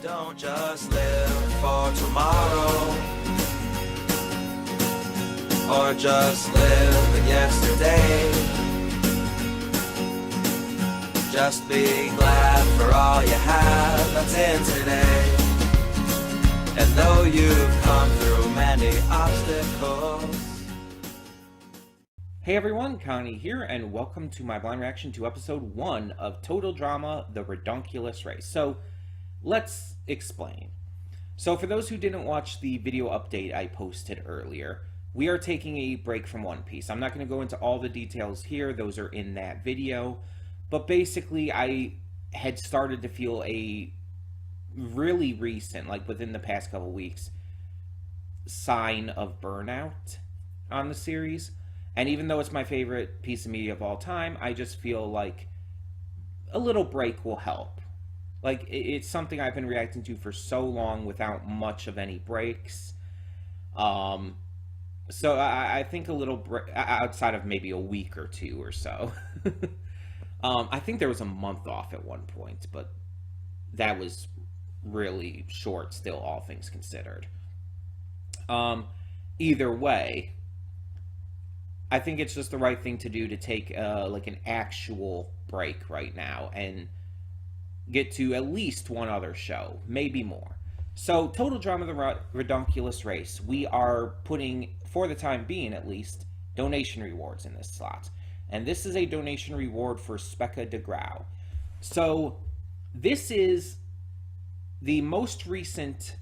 Don't just live for tomorrow, or just live in yesterday. Just be glad for all you have that's in today. And though you've come through many obstacles. Hey everyone, Connie here, and welcome to my blind reaction to episode 1 of Total Drama, The Ridonculous Race. So, let's explain. So for those who didn't watch the video update I posted earlier, we are taking a break from One Piece. I'm not going to go into all the details here, those are in that video, but basically I had started to feel a really recent, like within the past couple weeks, sign of burnout on the series. And even though it's my favorite piece of media of all time, I just feel like a little break will help. Like, it's something I've been reacting to for so long without much of any breaks. So I think a little break, outside of maybe a week or two or so. I think there was a month off at one point, but that was really short still, all things considered. Either way, I think it's just the right thing to do to take like an actual break right now and get to at least one other show, maybe more. So, Total Drama, The Ridonculous Race, we are putting, for the time being at least, donation rewards in this slot. And this is a donation reward for Specca de Grau. So, this is the most recent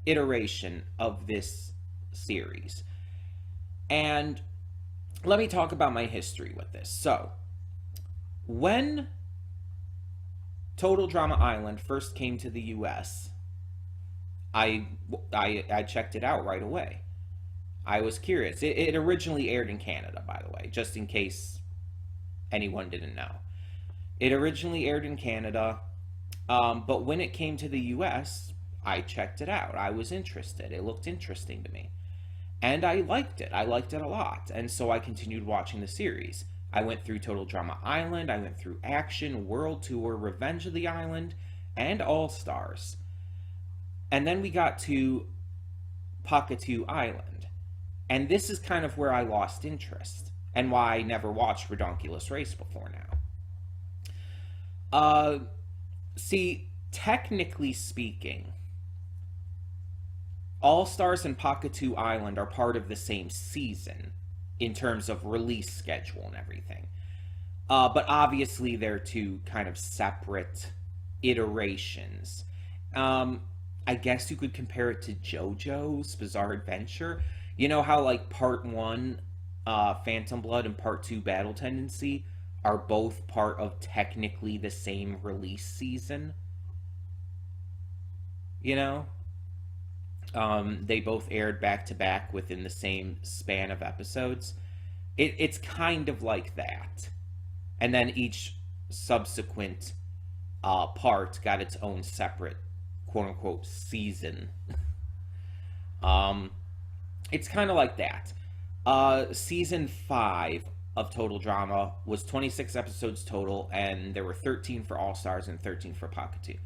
iteration of this series. And let me talk about my history with this. So, when Total Drama Island first came to the US, I checked it out right away. I was curious. It originally aired in Canada, by the way, just in case anyone didn't know. It originally aired in Canada, but when it came to the US, I checked it out. I was interested. It looked interesting to me. And I liked it. I liked it a lot. And so I continued watching the series. I went through Total Drama Island. I went through Action, World Tour, Revenge of the Island, and All Stars. And then we got to Pakatu Island. And this is kind of where I lost interest, and why I never watched Ridonculous Race before now. See, technically speaking, All Stars and Pakatu Island are part of the same season in terms of release schedule and everything. But obviously they're two kind of separate iterations. I guess you could compare it to JoJo's Bizarre Adventure. You know how like part 1, Phantom Blood, and part 2, Battle Tendency, are both part of technically the same release season? You know? They both aired back to back within the same span of episodes. It's kind of like that. And then each subsequent part got its own separate quote-unquote season. It's kind of like that. Season 5 of Total Drama was 26 episodes total, and there were 13 for All Stars and 13 for Pakatu.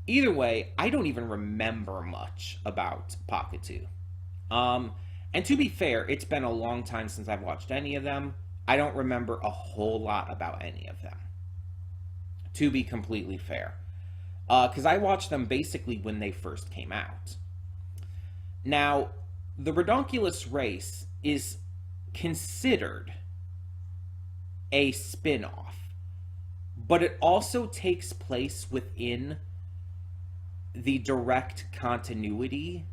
Either way, I don't even remember much about Pakatu. And to be fair, it's been a long time since I've watched any of them. I don't remember a whole lot about any of them, to be completely fair. Because I watched them basically when they first came out. Now, The Ridonculous Race is considered a spin-off, but it also takes place within the direct continuity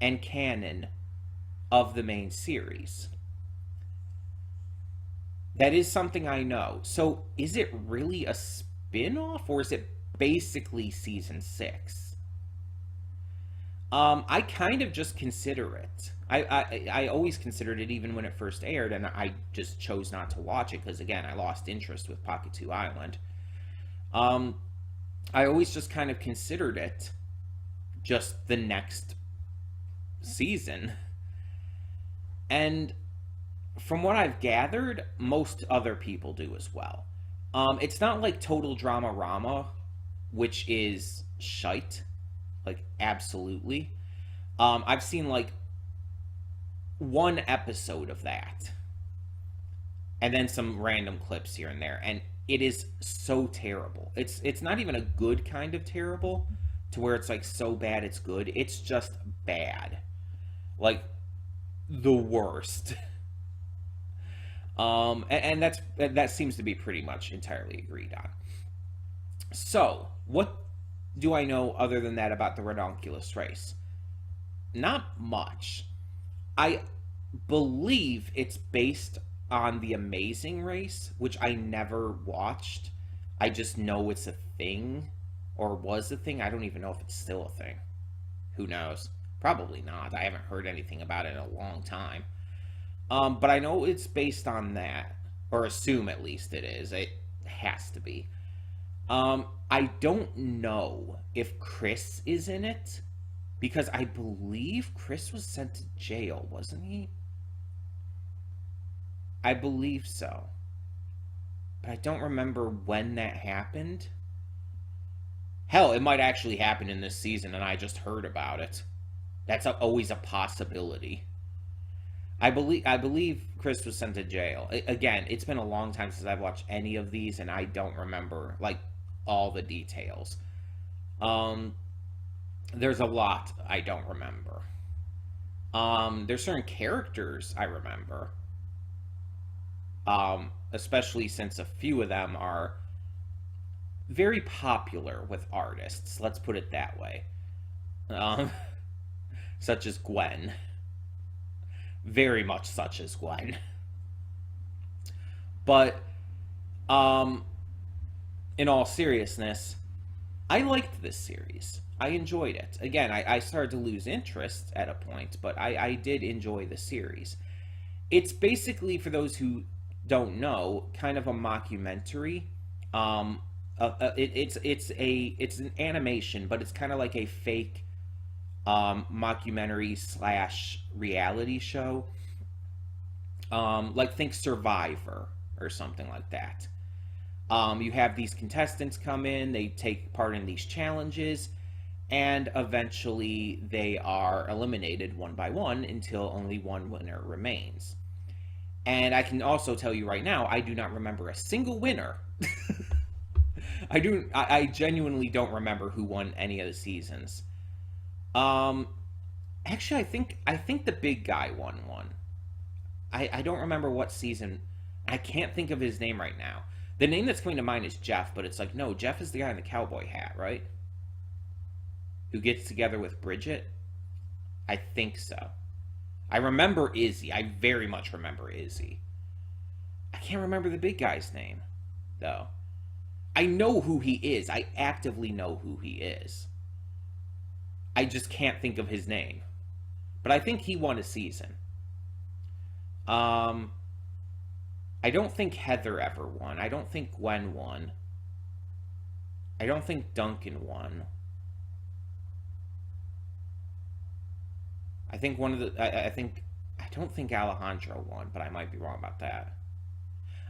and canon of the main series. That is something I know. So, is it really a spin-off, or is it basically season 6? I kind of just consider it. I always considered it even when it first aired, and I just chose not to watch it because, again, I lost interest with Pakatu Island. I always just kind of considered it just the next season. And from what I've gathered, most other people do as well. It's not like Total Drama Rama, which is shite. Like, absolutely. I've seen like one episode of that, and then some random clips here and there, and it is so terrible. It's not even a good kind of terrible, to where it's like so bad it's good. It's just bad, like the worst. And that seems to be pretty much entirely agreed on. So, what do I know other than that about the Ridonculous race? Not much. I believe it's based on the Amazing Race, which I never watched. I just know it's a thing, or was a thing. I don't even know if it's still a thing. Who knows? Probably not. I haven't heard anything about it in a long time. But I know it's based on that, or assume at least it is. It has to be. I don't know if Chris is in it, because I believe Chris was sent to jail, wasn't he? I believe so. But I don't remember when that happened. Hell, it might actually happen in this season and I just heard about it. That's always a possibility. I believe Chris was sent to jail. Again, it's been a long time since I've watched any of these, and I don't remember like all the details. There's a lot I don't remember. There's certain characters I remember. Especially since a few of them are very popular with artists. Let's put it that way. Such as Gwen. Very much such as Gwen. But, in all seriousness, I liked this series. I enjoyed it. Again, I started to lose interest at a point, but I did enjoy the series. It's basically, for those who don't know, kind of a mockumentary. It's an animation, but it's kind of like a fake mockumentary / reality show. Like, think Survivor or something like that. You have these contestants come in, they take part in these challenges, and eventually they are eliminated one by one until only one winner remains. And I can also tell you right now, I do not remember a single winner. I genuinely don't remember who won any of the seasons. Actually, I think the big guy won one. I don't remember what season. I can't think of his name right now. The name that's coming to mind is Jeff, but it's like, no, Jeff is the guy in the cowboy hat, right? Who gets together with Bridget? I think so. I remember Izzy. I very much remember Izzy. I can't remember the big guy's name, though. I know who he is. I actively know who he is. I just can't think of his name. But I think he won a season. I don't think Heather ever won. I don't think Gwen won. I don't think Duncan won. I think one of the... I don't think Alejandro won, but I might be wrong about that.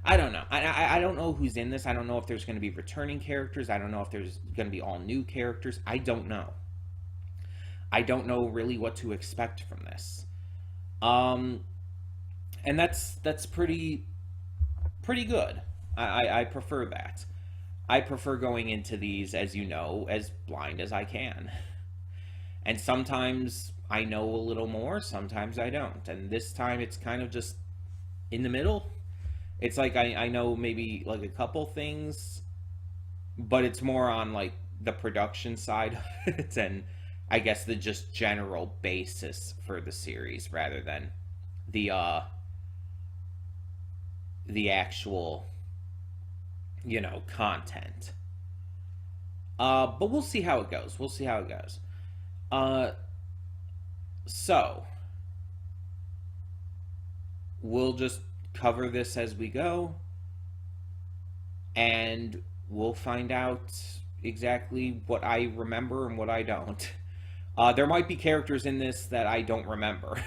I don't know. I don't know who's in this. I don't know if there's going to be returning characters. I don't know if there's going to be all new characters. I don't know. I don't know really what to expect from this. And that's pretty good. I prefer that. I prefer going into these, as you know, as blind as I can. And sometimes I know a little more, sometimes I don't. And this time it's kind of just in the middle. It's like I know maybe like a couple things, but it's more on like the production side of it, and I guess the just general basis for the series rather than the actual, content. But we'll see how it goes. So we'll just cover this as we go, and we'll find out exactly what I remember and what I don't. There might be characters in this that I don't remember.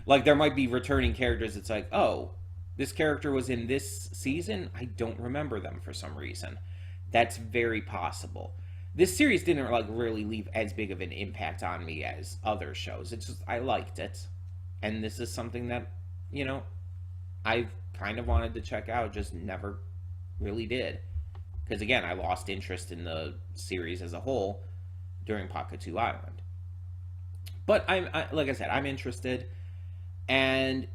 Like, there might be returning characters. It's like, oh, this character was in this season. I don't remember them for some reason. That's very possible. This series didn't like really leave as big of an impact on me as other shows. It's just I liked it, and this is something that you know I've kind of wanted to check out, just never really did. Because again, I lost interest in the series as a whole during Pakatu Island. But like I said, I'm interested, and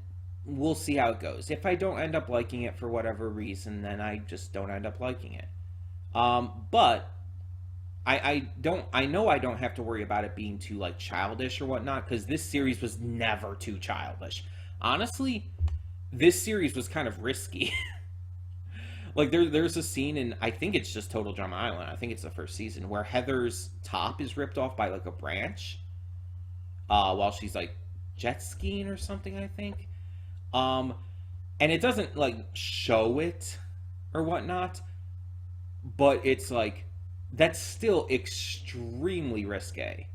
we'll see how it goes. If I don't end up liking it for whatever reason, then I just don't end up liking it. But I know I don't have to worry about it being too like childish or whatnot, because this series was never too childish. Honestly, this series was kind of risky. Like there's a scene in, I think it's just Total Drama Island, I think it's the first season, where Heather's top is ripped off by like a branch while she's like jet skiing or something, I think. And it doesn't like show it or whatnot, but it's like that's still extremely risque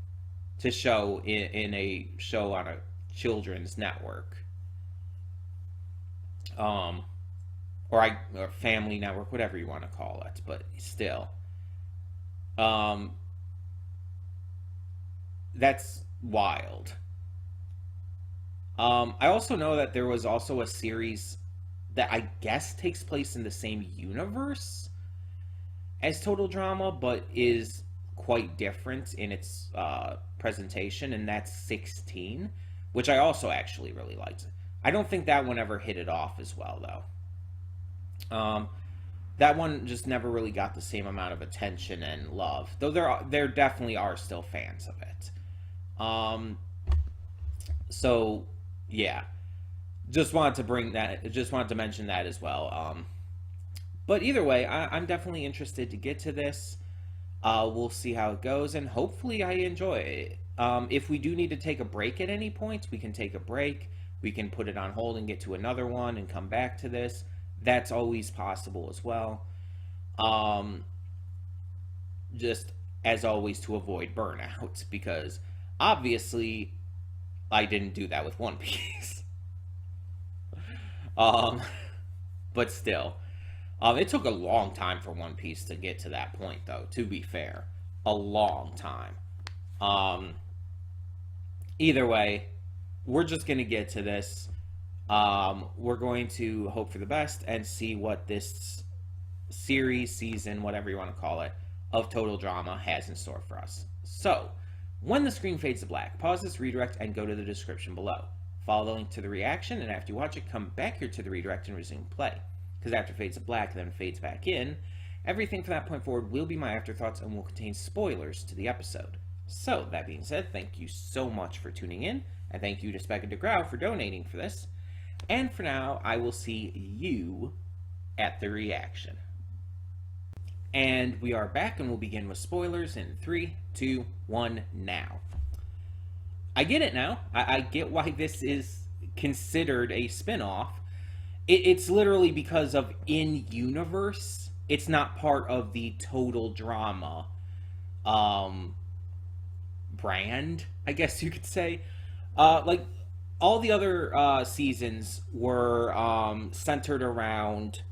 to show in a show on a children's network. Or family network, whatever you want to call it, but still, that's wild. I also know that there was also a series that I guess takes place in the same universe as Total Drama, but is quite different in its presentation, and that's 16, which I also actually really liked. I don't think that one ever hit it off as well, though. That one just never really got the same amount of attention and love, though there definitely are still fans of it. So yeah, just wanted to mention that as well. But either way, I'm definitely interested to get to this. We'll see how it goes, and hopefully I enjoy it. If we do need to take a break at any point, we can take a break. We can put it on hold and get to another one and come back to this. That's always possible as well. Just as always, to avoid burnout, because obviously I didn't do that with One Piece. But still, it took a long time for One Piece to get to that point, though, to be fair. A long time. Either way, we're just going to get to this. We're going to hope for the best and see what this series, season, whatever you want to call it, of Total Drama has in store for us. So, when the screen fades to black, pause this redirect and go to the description below. Follow the link to the reaction, and after you watch it, come back here to the redirect and resume play. Because after it fades to black, then fades back in, everything from that point forward will be my afterthoughts and will contain spoilers to the episode. So, that being said, thank you so much for tuning in, and thank you to Speck and DeGrau for donating for this. And for now, I will see you at the reaction. And we are back, and we'll begin with spoilers in 3, 2, 1, now. I get it now. I get why this is considered a spin-off. It's literally because of in-universe. It's not part of the Total Drama brand, I guess you could say. Like, all the other seasons were centered around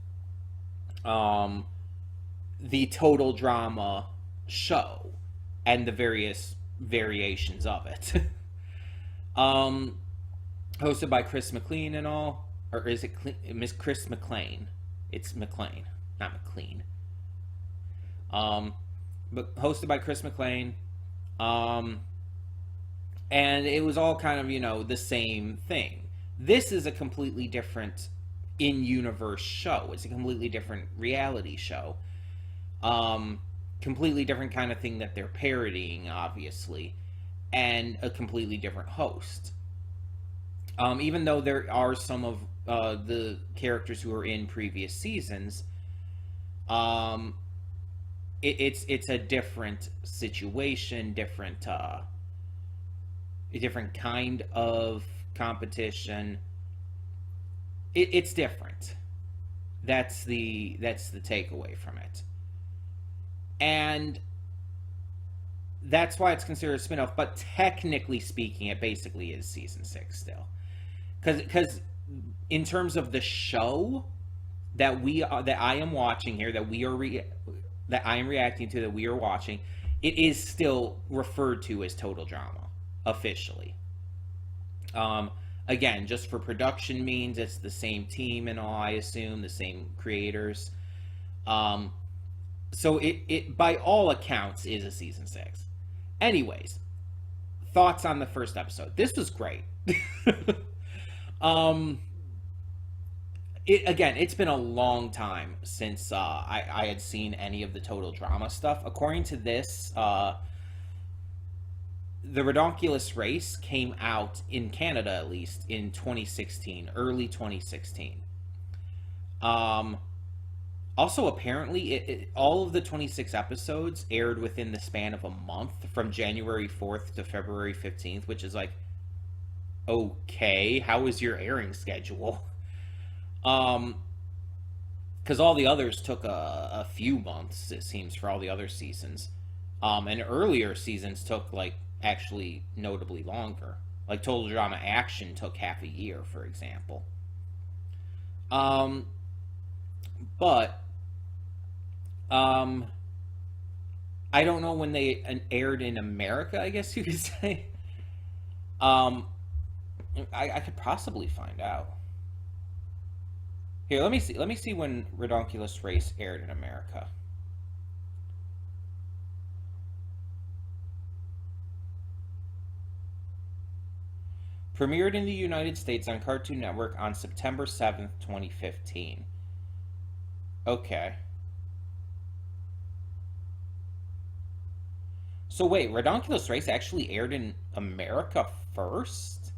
the Total Drama show and the various variations of it. Hosted by Chris McLean and all, or is it Miss Chris McLean? It's McLean, not McLean. But hosted by Chris McLean. And it was all kind of, the same thing. This is a completely different in-universe show. It's a completely different reality show. Completely different kind of thing that they're parodying, obviously. And a completely different host. Even though there are some of the characters who are in previous seasons, it's a different situation, a different kind of competition. It's different. That's the takeaway from it. And that's why it's considered a spin-off, but technically speaking, it basically is season 6 still. Because in terms of the show that I am watching here, that we are that I am reacting to, that we are watching, it is still referred to as Total Drama officially. Again, just for production means it's the same team and all, I assume, the same creators. So it by all accounts is a season 6. Anyways, thoughts on the first episode. This was great. It's been a long time since I had seen any of the Total Drama stuff. According to this, the Ridonculous race came out in Canada, at least, in 2016, early 2016. Also, apparently, all of the 26 episodes aired within the span of a month, from January 4th to February 15th, which is like, okay, how is your airing schedule? Because all the others took a few months, it seems, for all the other seasons. And earlier seasons took, like, actually notably longer. Like, Total Drama Action took half a year, for example. But I don't know when they aired in America, I guess you could say. I could possibly find out. Here, let me see. Let me see when Ridonculous Race aired in America. Premiered in the United States on Cartoon Network on September 7th, 2015. Okay. So wait, Ridonculous Race actually aired in America first?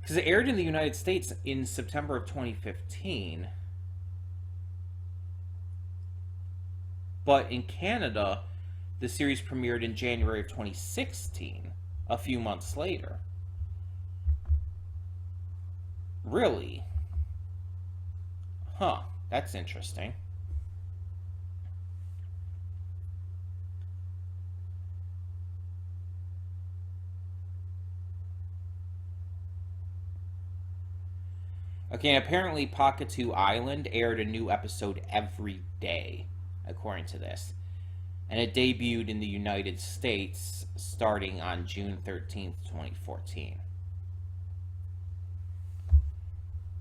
Because it aired in the United States in September of 2015. But in Canada, the series premiered in January of 2016, a few months later. Really? Huh, that's interesting. Okay, apparently Pakatu Island aired a new episode every day, according to this. And it debuted in the United States starting on June 13th, 2014.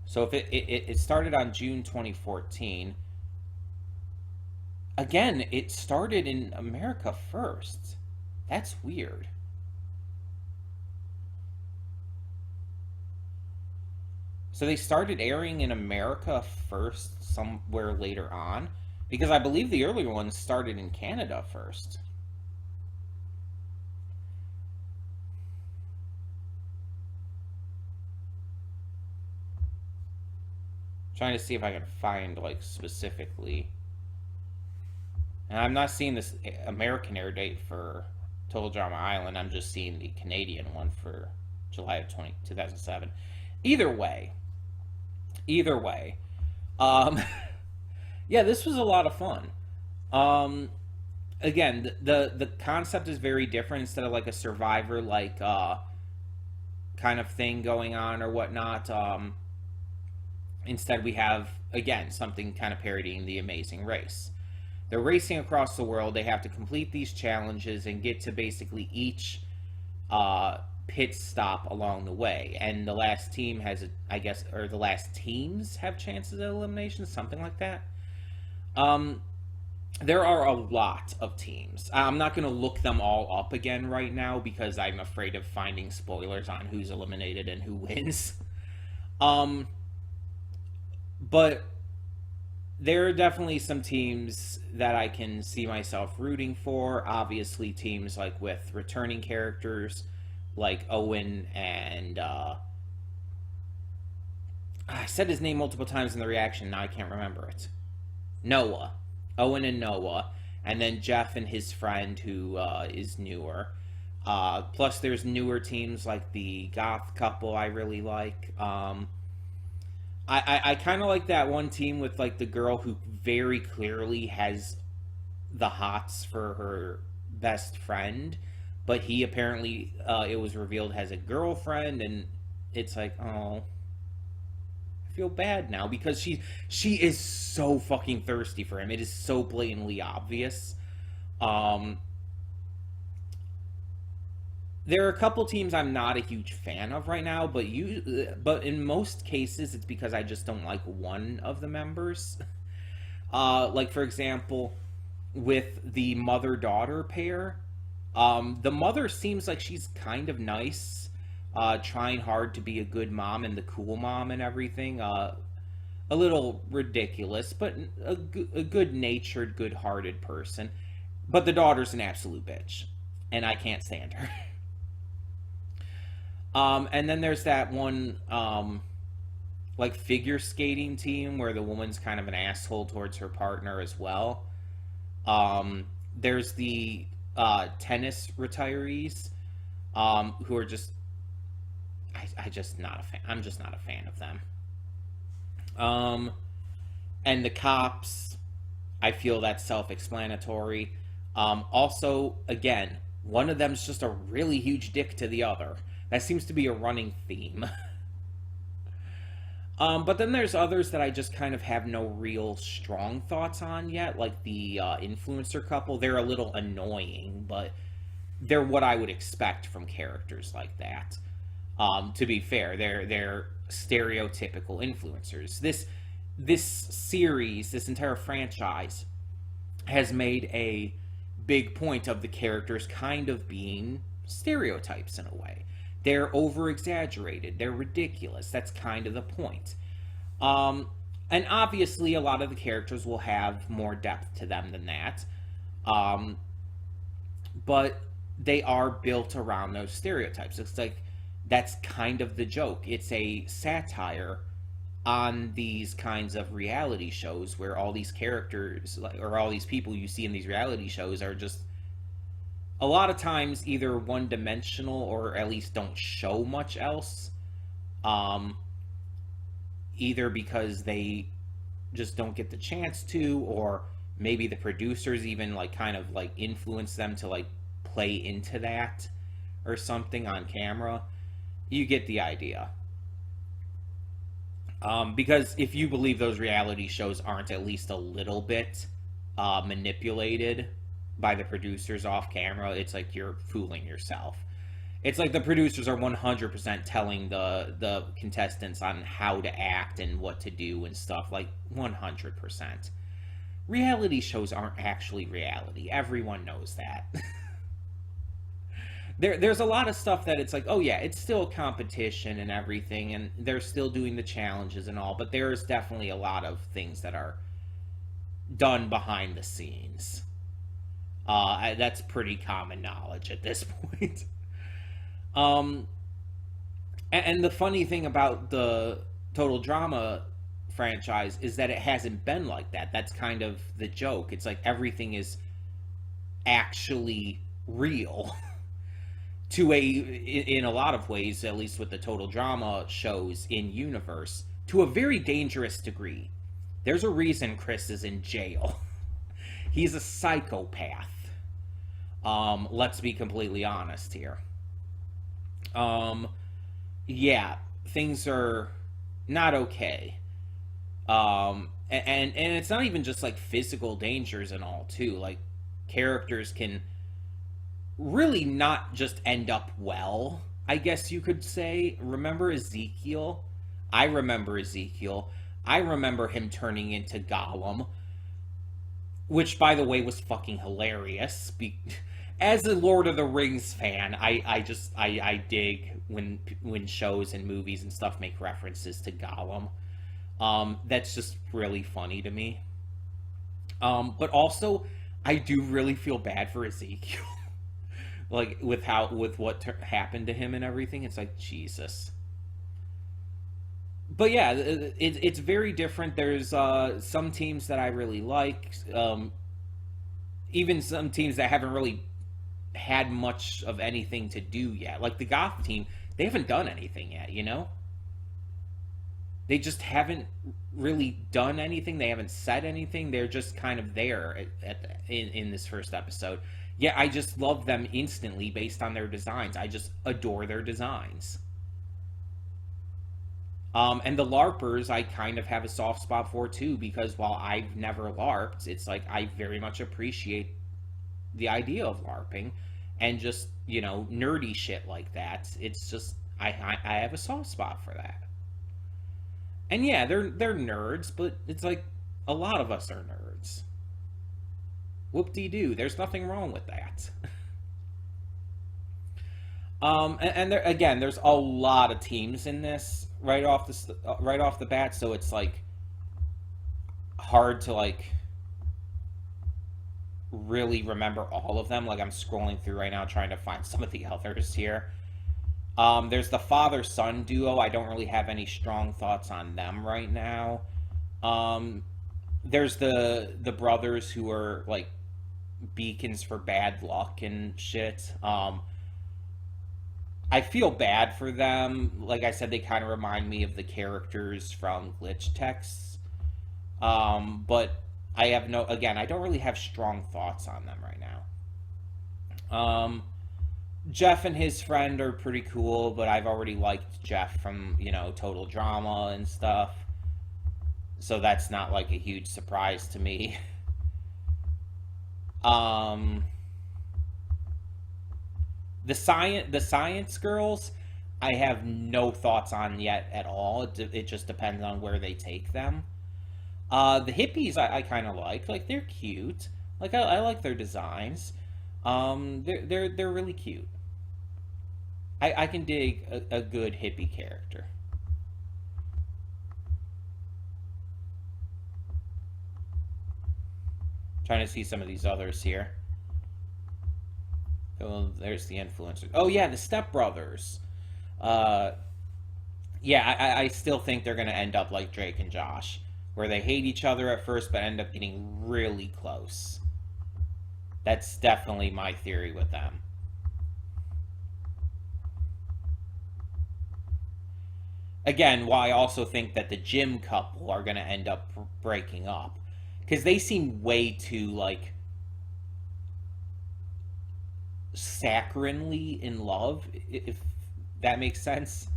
So if it started on June 2014, again, it started in America first. That's weird. So they started airing in America first somewhere later on? Because I believe the earlier ones started in Canada first. Trying to see if I can find, like, specifically. And I'm not seeing this American air date for Total Drama Island. I'm just seeing the Canadian one for July of 2007. Either way. Yeah, this was a lot of fun. Again, the concept is very different. Instead of like a Survivor like kind of thing going on or whatnot. Instead, we have, again, something kind of parodying The Amazing Race. They're racing across the world. They have to complete these challenges and get to basically each pit stop along the way. And the last team has, or the last teams have chances at elimination, something like that. There are a lot of teams. I'm not going to look them all up again right now because I'm afraid of finding spoilers on who's eliminated and who wins. But there are definitely some teams that I can see myself rooting for. Obviously, teams like with returning characters like Owen and I said his name multiple times in the reaction. Now I can't remember it. Noah. Owen and Noah. And then Jeff and his friend who is newer. Plus there's newer teams like the Goth couple I really like. I kind of like that one team with like the girl who very clearly has the hots for her best friend, but he apparently it was revealed has a girlfriend, and it's like, oh, I feel bad now because she is so fucking thirsty for him. It is so blatantly obvious. There are a couple teams I'm not a huge fan of right now, but in most cases it's because I just don't like one of the members. Like for example, with the mother-daughter pair, the mother seems like she's kind of nice, trying hard to be a good mom and the cool mom and everything. A little ridiculous, but a good-natured, good-hearted person. But the daughter's an absolute bitch, and I can't stand her. And then there's that one, like, figure skating team where the woman's kind of an asshole towards her partner as well. There's the tennis retirees, who are just, I just not a fan. I'm just not a fan of them. And the cops, I feel that's self-explanatory. Also, again, one of them's just a really huge dick to the other. That seems to be a running theme. But then there's others that I just kind of have no real strong thoughts on yet, like the influencer couple. They're a little annoying, but they're what I would expect from characters like that. To be fair, they're stereotypical influencers. This series, this entire franchise, has made a big point of the characters kind of being stereotypes in a way. They're over-exaggerated. They're ridiculous. That's kind of the point. And obviously, a lot of the characters will have more depth to them than that. But they are built around those stereotypes. It's like, that's kind of the joke. It's a satire on these kinds of reality shows where all these characters, or all these people you see in these reality shows are just a lot of times either one-dimensional or at least don't show much else. Either because they just don't get the chance to, or maybe the producers even like kind of like influence them to like play into that or something on camera. You get the idea. Because if you believe those reality shows aren't at least a little bit manipulated by the producers off camera, it's like you're fooling yourself. It's like the producers are 100% telling the contestants on how to act and what to do and stuff, like 100%. Reality shows aren't actually reality. Everyone knows that. There's a lot of stuff that it's like, oh yeah, it's still a competition and everything, and they're still doing the challenges and all, but there's definitely a lot of things that are done behind the scenes. That's pretty common knowledge at this point. And the funny thing about the Total Drama franchise is that it hasn't been like that. That's kind of the joke. It's like everything is actually real. In a lot of ways, at least with the Total Drama shows in universe, to a very dangerous degree. There's a reason Chris is in jail. He's a psychopath. Let's be completely honest here. Yeah, things are not okay. And it's not even just like physical dangers and all too. Like characters can really not just end up well, I guess you could say. Remember Ezekiel? I remember Ezekiel. I remember him turning into Gollum, which, by the way, was fucking hilarious. As a Lord of the Rings fan, I dig when shows and movies and stuff make references to Gollum. That's just really funny to me. But also, I do really feel bad for Ezekiel. Like, with what happened to him and everything, it's like, Jesus. But yeah, it's very different. There's some teams that I really like. Even some teams that haven't really had much of anything to do yet. Like the Goth team, they haven't done anything yet, you know? They just haven't really done anything. They haven't said anything. They're just kind of there in this first episode. Yeah, I just love them instantly based on their designs. I just adore their designs. And the LARPers, I kind of have a soft spot for too, because while I've never LARPed, it's like I very much appreciate the idea of LARPing and just, nerdy shit like that. It's just, I have a soft spot for that. And yeah, they're nerds, but it's like a lot of us are nerds. Whoop-de-doo, there's nothing wrong with that. And there, again, there's a lot of teams in this right off the bat, so it's like hard to like really remember all of them. Like I'm scrolling through right now trying to find some of the others here. There's the father-son duo. I don't really have any strong thoughts on them right now. There's the brothers who are like beacons for bad luck and shit. I feel bad for them. Like I said, they kind of remind me of the characters from glitch texts. But I have again, I don't really have strong thoughts on them right now. Jeff and his friend are pretty cool, but I've already liked Jeff from, Total Drama and stuff. So that's not like a huge surprise to me. The science girls, I have no thoughts on yet at all. It just depends on where they take them. The hippies I kind of like they're cute. Like I like their designs. They're really cute. I can dig a good hippie character. Trying to see some of these others here. Oh, there's the influencers. Oh yeah, the stepbrothers. Uh, yeah, I still think they're gonna end up like Drake and Josh, where they hate each other at first but end up getting really close. That's definitely my theory with them. Again, while I also think that the gym couple are gonna end up breaking up, because they seem way too like saccharinely in love, if that makes sense.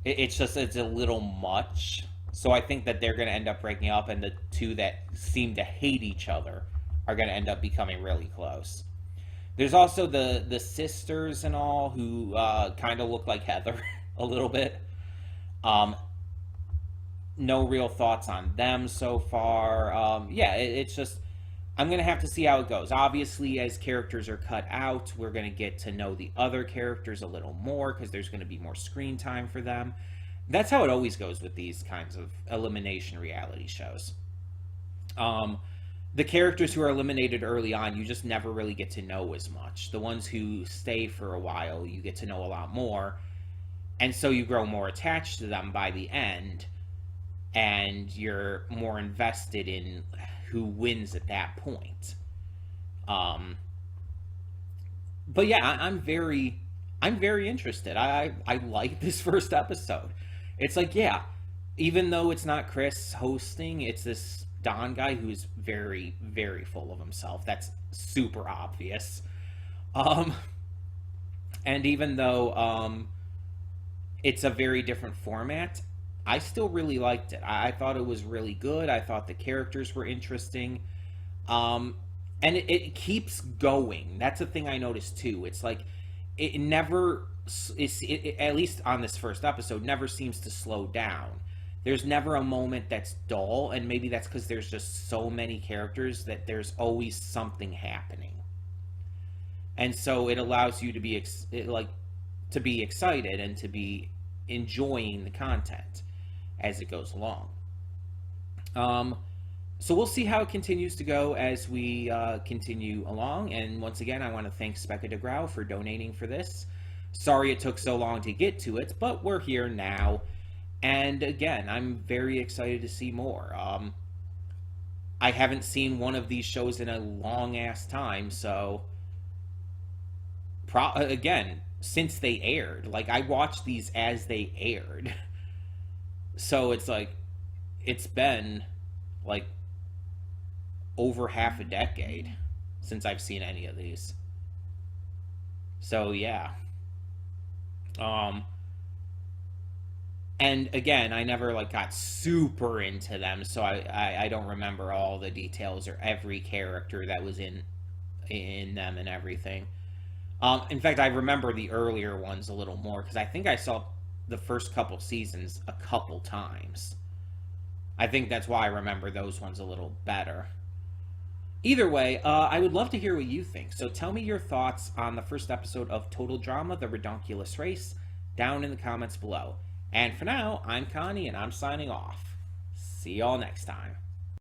It's a little much. So I think that they're going to end up breaking up, and the two that seem to hate each other are going to end up becoming really close. There's also the sisters and all who kind of look like Heather a little bit. No real thoughts on them so far. Yeah, it's just I'm going to have to see how it goes. Obviously, as characters are cut out, we're going to get to know the other characters a little more because there's going to be more screen time for them. That's how it always goes with these kinds of elimination reality shows. The characters who are eliminated early on, you just never really get to know as much. The ones who stay for a while, you get to know a lot more. And so you grow more attached to them by the end, and you're more invested in who wins at that point. But yeah, I'm very interested. I like this first episode. It's like, yeah, even though it's not Chris hosting, it's this Don guy who's very, very full of himself. That's super obvious. Um, and even though it's a very different format, I still really liked it. I thought it was really good. I thought the characters were interesting. And it keeps going. That's a thing I noticed too. It's like it never, at least on this first episode, never seems to slow down. There's never a moment that's dull, and maybe that's because there's just so many characters that there's always something happening. And so it allows you to be to be excited and to be enjoying the content as it goes along. So we'll see how it continues to go as we continue along. And once again, I want to thank Specca de Grau for donating for this. Sorry it took so long to get to it, but we're here now. And again, I'm very excited to see more. I haven't seen one of these shows in a long ass time, so again, since they aired, like I watched these as they aired. So it's like it's been like over half a decade since I've seen any of these. So yeah. And again, I never like got super into them, so I don't remember all the details or every character that was in them and everything. In fact, I remember the earlier ones a little more because I think I saw the first couple seasons a couple times. I think that's why I remember those ones a little better. Either way, I would love to hear what you think. So tell me your thoughts on the first episode of Total Drama, The Ridonculous Race, down in the comments below. And for now, I'm Connie, and I'm signing off. See y'all next time.